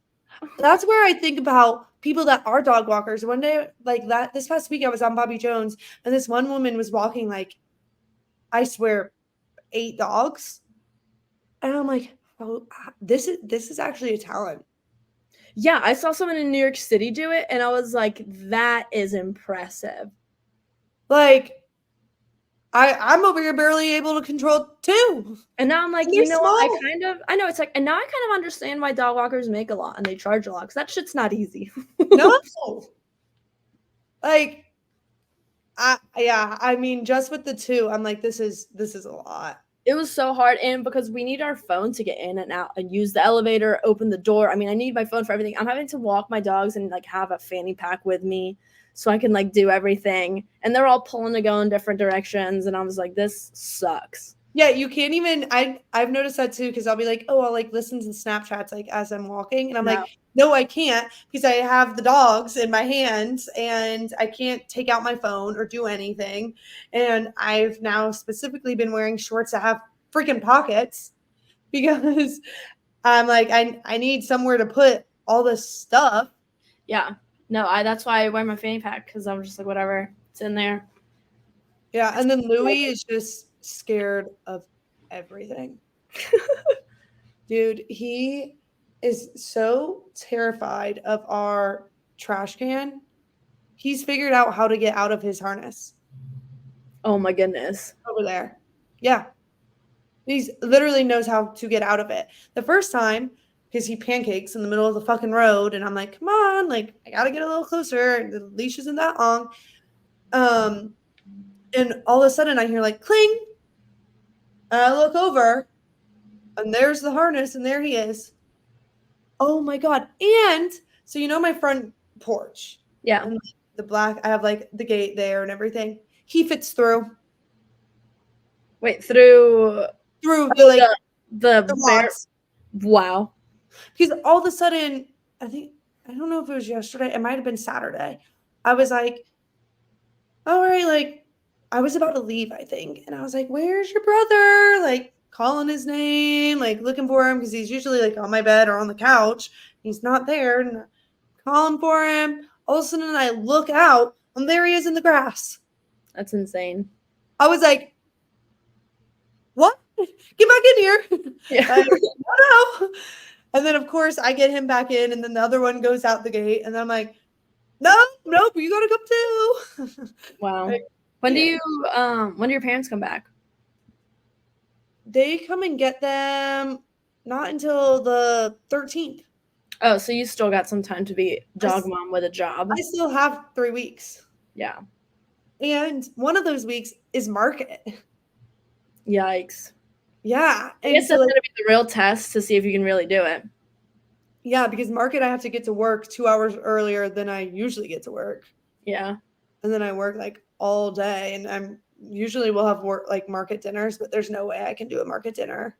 That's where I think about people that are dog walkers. One day, like this past week, I was on Bobby Jones, and this one woman was walking like, I swear, 8 dogs. And I'm like, oh, this is actually a talent. Yeah, I saw someone in New York City do it, and I was like, that is impressive. Like, I'm over here barely able to control 2. And now I'm like, you know what? I know it's like, and now I kind of understand why dog walkers make a lot and they charge a lot because that shit's not easy. No. Like, Yeah, I mean, just with the two, I'm like, this is a lot. It was so hard, and because we need our phone to get in and out and use the elevator, open the door. I mean, I need my phone for everything. I'm having to walk my dogs and like have a fanny pack with me so I can like do everything. And they're all pulling to go in different directions, and I was like, this sucks. Yeah, you can't even. I've noticed that too because I'll be like, oh, I'll like listen to Snapchats like as I'm walking, and I'm No. like, no, I can't because I have the dogs in my hands and I can't take out my phone or do anything. And I've now specifically been wearing shorts that have freaking pockets because I'm like, I need somewhere to put all this stuff. Yeah. No, that's why I wear my fanny pack because I'm just like, whatever, it's in there. Yeah, and then Louis is just scared of everything. Dude, he is so terrified of our trash can. He's figured out how to get out of his harness Oh my goodness. over there. Yeah. He's literally knows how to get out of it. The first time, because he pancakes in the middle of the fucking road, and I'm like, come on, like I gotta get a little closer. The leash isn't that long. And all of a sudden I hear like cling. And I look over, and there's the harness, and there he is. Oh my god. And so you know my front porch. Yeah. And the black, I have like the gate there and everything. He fits through Wait, through the like the the bear. rocks. Wow. Because all of a sudden, I don't know if it was yesterday, it might have been Saturday. I was like, all right, like I was about to leave, I think. And I was like, where's your brother? Like calling his name, like looking for him because he's usually like on my bed or on the couch. He's not there. And calling for him. All of a sudden I look out and there he is in the grass. That's insane. I was like, what? Get back in here. Yeah. No. And then of course I get him back in and then the other one goes out the gate and I'm like, nope, you gotta come too. Wow. Like, When yeah. when do your parents come back? They come and get them not until the 13th. Oh, so you still got some time to be dog mom with a job. I still have 3 weeks. Yeah. And one of those weeks is market. Yikes. Yeah. I And guess so that's like, gonna be the real test to see if you can really do it. yeah, because market I have to get to work 2 hours earlier than I usually get to work. Yeah. And then I work like all day and I'm usually we'll have work like market dinners, but there's no way I can do a market dinner.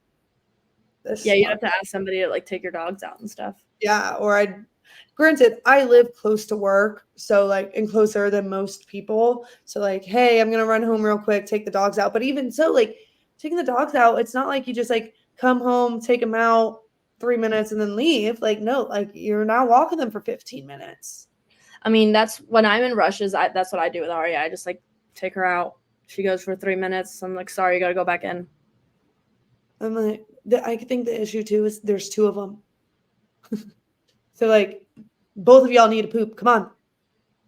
Yeah, you have to ask somebody to like take your dogs out and stuff. Yeah, or granted, I live close to work, so like and closer than most people. So like, hey, I'm gonna run home real quick, take the dogs out. But even so, like taking the dogs out, it's not like you just like come home, take them out 3 minutes and then leave. Like, no, like you're now walking them for 15 minutes. I mean, that's when I'm in rushes. That's what I do with Aria. I just like take her out. She goes for 3 minutes. I'm like, sorry, you got to go back in. I'm like, I think the issue too is there's two of them. So like, both of y'all need to poop. Come on.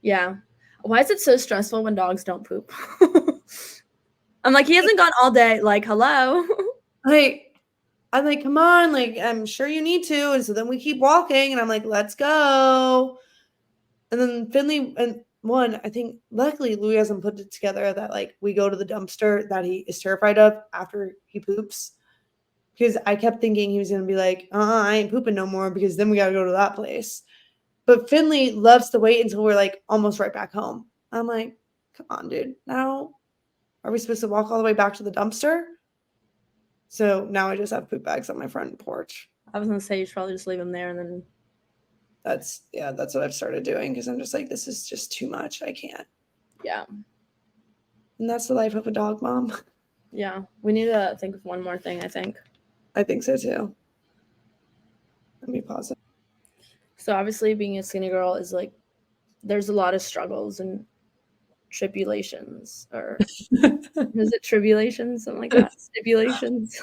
Yeah. Why is it so stressful when dogs don't poop? I'm like, he hasn't gone all day. Like, hello. Like, I'm like, come on, like, I'm sure you need to. And so then we keep walking, and I'm like, let's go. And then Finley and one, I think, luckily Louis hasn't put it together that like we go to the dumpster that he is terrified of after he poops. Because I kept thinking he was gonna be like, I ain't pooping no more because then we gotta go to that place. But Finley loves to wait until we're like almost right back home. I'm like, come on, dude. Now are we supposed to walk all the way back to the dumpster? So now I just have poop bags on my front porch. I was gonna say you should probably just leave him there and then. That's what I've started doing because I'm just like, this is just too much. I can't. Yeah. And that's the life of a dog mom. Yeah. We need to think of one more thing, I think. I think so too. Let me pause it. So obviously being a skinny girl is like there's a lot of struggles and tribulations or is it tribulations? Something like that. Stipulations.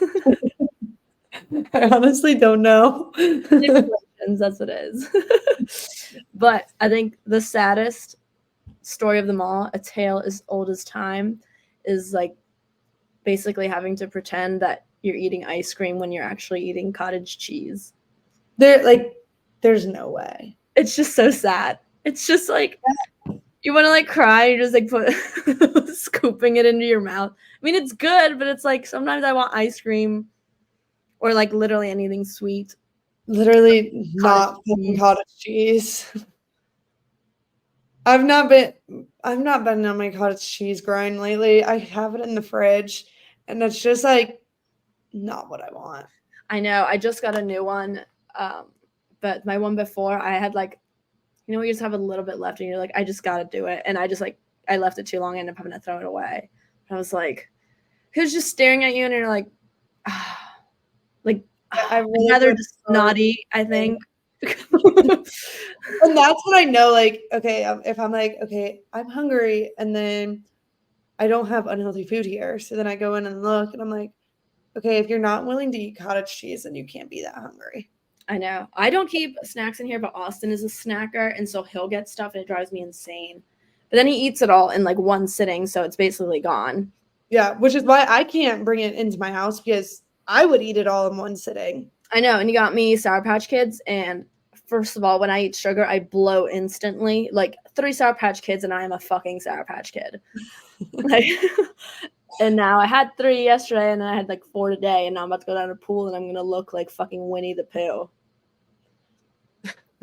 I honestly don't know. That's what it is. But I think the saddest story of them all, a tale as old as time, is like basically having to pretend that you're eating ice cream when you're actually eating cottage cheese. There's no way. It's just so sad. It's just like You want to like cry, you just like put scooping it into your mouth. I mean, it's good, but it's like sometimes I want ice cream or like literally anything sweet. Literally Cottage not fucking cheese. cottage cheese. I've not been on my cottage cheese grind lately. I have it in the fridge, and it's just like not what I want. I know. I just got a new one. But my one before, I had like, you just have a little bit left, and you're like, I just gotta do it, and I just like, I left it too long, I ended up having to throw it away. I was like, he was just staring at you, and you're like, ah, like, I I'd really rather just prefer not eat. I think. and that's when I know, like, okay, if I'm like, okay, I'm hungry, and then I don't have unhealthy food here, so then I go in and look, and I'm like, okay, if you're not willing to eat cottage cheese, then you can't be that hungry. I know. I don't keep snacks in here, but Austin is a snacker, and so he'll get stuff, and it drives me insane. But then he eats it all in like one sitting, so it's basically gone. Yeah, which is why I can't bring it into my house because I would eat it all in one sitting. I know, and you got me Sour Patch Kids, and first of all, when I eat sugar, I blow instantly. Like 3 Sour Patch Kids, and I am a fucking Sour Patch Kid. Like, and now I had 3 yesterday, and then I had like 4 today, and now I'm about to go down to the pool, and I'm gonna look like fucking Winnie the Pooh.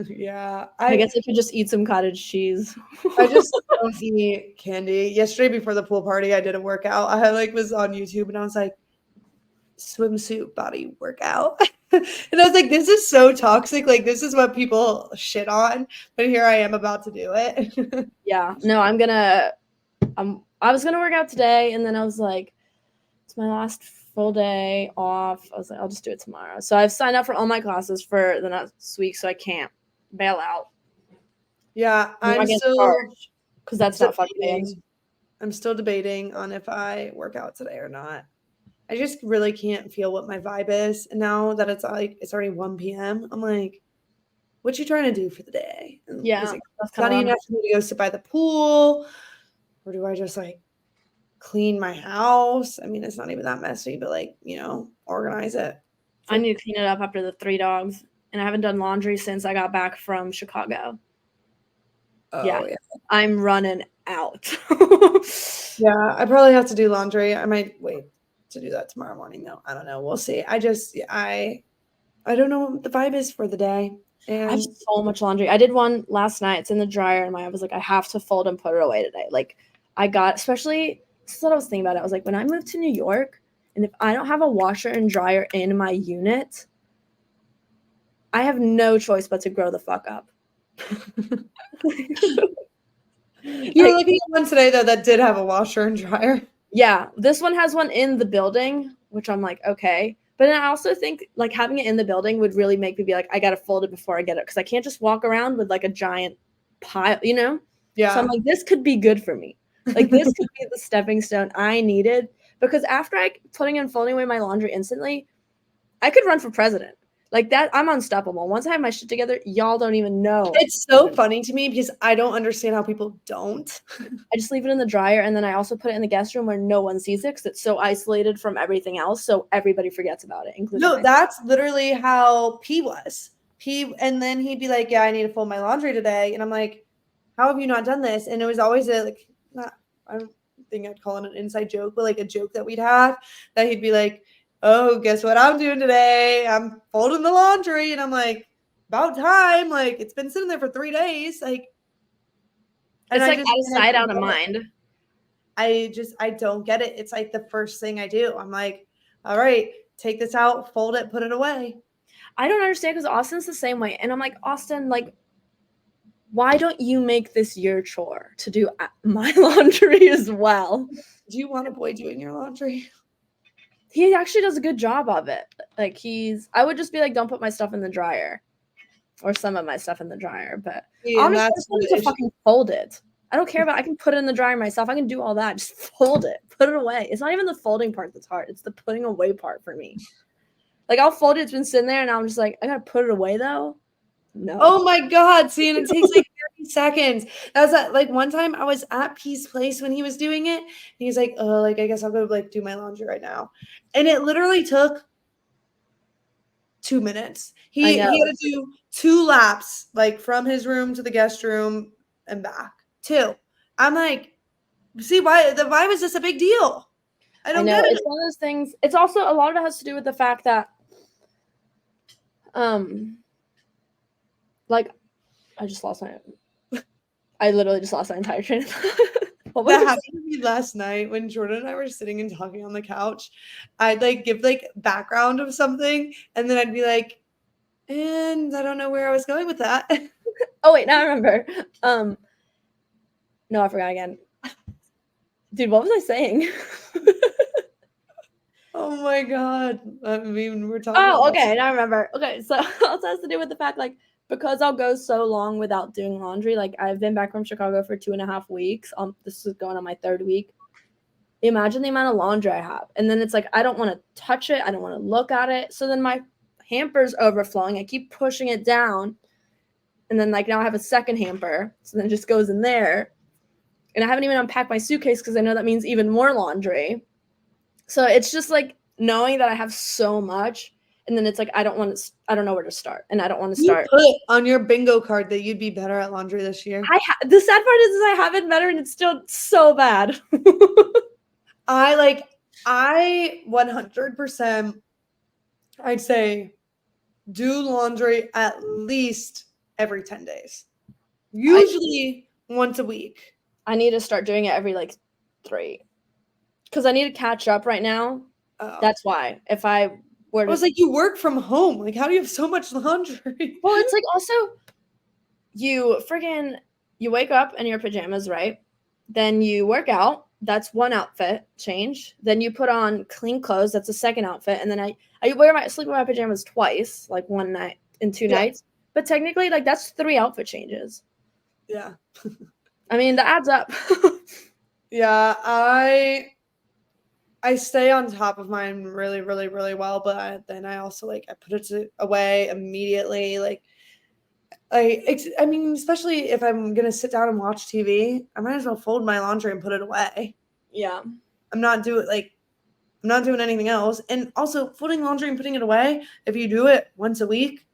Yeah, I guess I could just eat some cottage cheese. I just don't eat candy. Yesterday before the pool party, I did a workout. I like was on YouTube and I was like, swimsuit body workout. And I was like, this is so toxic. Like, this is what people shit on. But here I am about to do it. Yeah, no, I was gonna work out today, and then I was like, it's my last full day off. I was like, I'll just do it tomorrow. So I've signed up for all my classes for the next week, so I can't bail out. Yeah, I'm I'm not getting still charged because that's not fun games. debating. I'm still debating on if I work out today or not. I just really can't feel what my vibe is. And now that it's like it's already 1 p.m., I'm like, what you trying to do for the day? And is Yeah, it that's kind of sunny what I'm. enough for me to go sit by the pool? Or do I just like clean my house? I mean, it's not even that messy, but like, organize it. I need to clean it up after the 3 dogs, and I haven't done laundry since I got back from Chicago. Yeah, Oh, yeah. I'm running out. Yeah, I probably have to do laundry. I might wait to do that tomorrow morning though. I don't know. We'll see. I don't know what the vibe is for the day. I have And so much laundry. I did one last night. It's in the dryer, and I was like, I have to fold and put it away today. Like, especially, this is what I was thinking about. I was like, when I move to New York, and if I don't have a washer and dryer in my unit, I have no choice but to grow the fuck up. you were looking at one today though that did have a washer and dryer. Yeah, this one has one in the building, which I'm like, okay. But then I also think like having it in the building would really make me be like, I gotta fold it before I get it because I can't just walk around with like a giant pile, So I'm Yeah. like, this could be good for me. Like this could be the stepping stone I needed because after I putting and folding away my laundry instantly, I could run for president. Like that, I'm unstoppable. Once I have my shit together, y'all don't even know. It's so funny to me because I don't understand how people don't. I just leave it in the dryer, and then I also put it in the guest room where no one sees it because it's so isolated from everything else, so everybody forgets about it, including No, myself. that's literally how P was. And then he'd be like, "Yeah, I need to fold my laundry today," and I'm like, "How have you not done this?" And it was always not. I don't think I'd call it an inside joke, but like a joke that we'd have that he'd be like, "Oh, guess what I'm doing today? I'm folding the laundry," and I'm like, "About time! Like it's been sitting there for 3 days." Like, and It's I like just out of and I sight, don't out of get it. mind. I don't get it. It's like the first thing I do. I'm like, all right, take this out, fold it, put it away. I don't understand because Austin's the same way, and I'm like, Austin, like, why don't you make this your chore to do my laundry as well? Do you want a boy doing your laundry? He actually does a good job of it. Like I would just be like, don't put my stuff in the dryer, or some of my stuff in the dryer. But See, and honestly, I that's just want the him to issue. fucking fold it. I don't care about. I can put it in the dryer myself. I can do all that. Just fold it, put it away. It's not even the folding part that's hard. It's the putting away part for me. Like I'll fold it. It's been sitting there, and I'm just like, I gotta put it away though. No. Oh my God. See, and it takes like 30 seconds. That was like one time I was at Peace Place when he was doing it. And he's like, oh, like, I guess I'll go like do my laundry right now. And it literally took 2 minutes. I He know. had to do 2 laps, like from his room to the guest room and back. 2. I'm like, see, why is this a big deal? I don't know get it. it's one of those things. It's also a lot of it has to do with the fact that, like, I literally just lost my entire train of thought. What was That I happened saying? to me last night when Jordan and I were sitting and talking on the couch. I'd like give like background of something, and then I'd be like, and I don't know where I was going with that. Oh wait, now I remember. No, I forgot again. Dude, what was I saying? Oh my god. I mean, we're talking Oh, about okay, now I remember. Okay, so it also has to do with the fact, like, because I'll go so long without doing laundry. Like, I've been back from Chicago for 2.5 weeks. This is going on my 3rd week. Imagine the amount of laundry I have, and then it's like I don't want to touch it. I don't want to look at it. So then my hamper's overflowing. I keep pushing it down, and then like now I have a second hamper. So then it just goes in there, and I haven't even unpacked my suitcase because I know that means even more laundry. So it's just like knowing that I have so much, and then it's like I don't know where to start, and I don't want to you start. put on your bingo card that you'd be better at laundry this year. The sad part is I haven't better, and it's still so bad. I 100%, I'd say, do laundry at least every 10 days. Usually once a week. I need to start doing it every like 3, because I need to catch up right now. Oh. That's why. If I were I to, was like, you work from home. Like, how do you have so much laundry? well, it's like also you wake up in your pajamas, right? Then you work out. That's one outfit change. Then you put on clean clothes. That's a second outfit. And then I sleep in my pajamas twice, like one night and 2 Yeah. nights. But technically, like that's 3 outfit changes. Yeah. I mean, that adds up. Yeah, I stay on top of mine really, really, really well, but then I also like I put it away immediately. Like I mean, especially if I'm gonna sit down and watch TV, I might as well fold my laundry and put it away. Yeah. I'm not doing anything else. And also folding laundry and putting it away, if you do it once a week,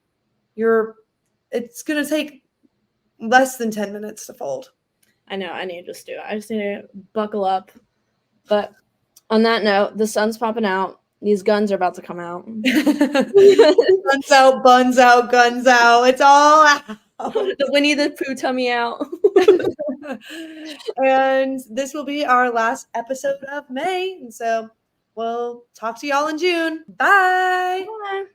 it's gonna take less than 10 minutes to fold. I know. I need to just do it. I just need to buckle up. But on that note, the sun's popping out. These guns are about to come out. Guns out, buns out, guns out. It's all out. The Winnie the Pooh tummy out. And this will be our last episode of May. And so we'll talk to y'all in June. Bye. Bye.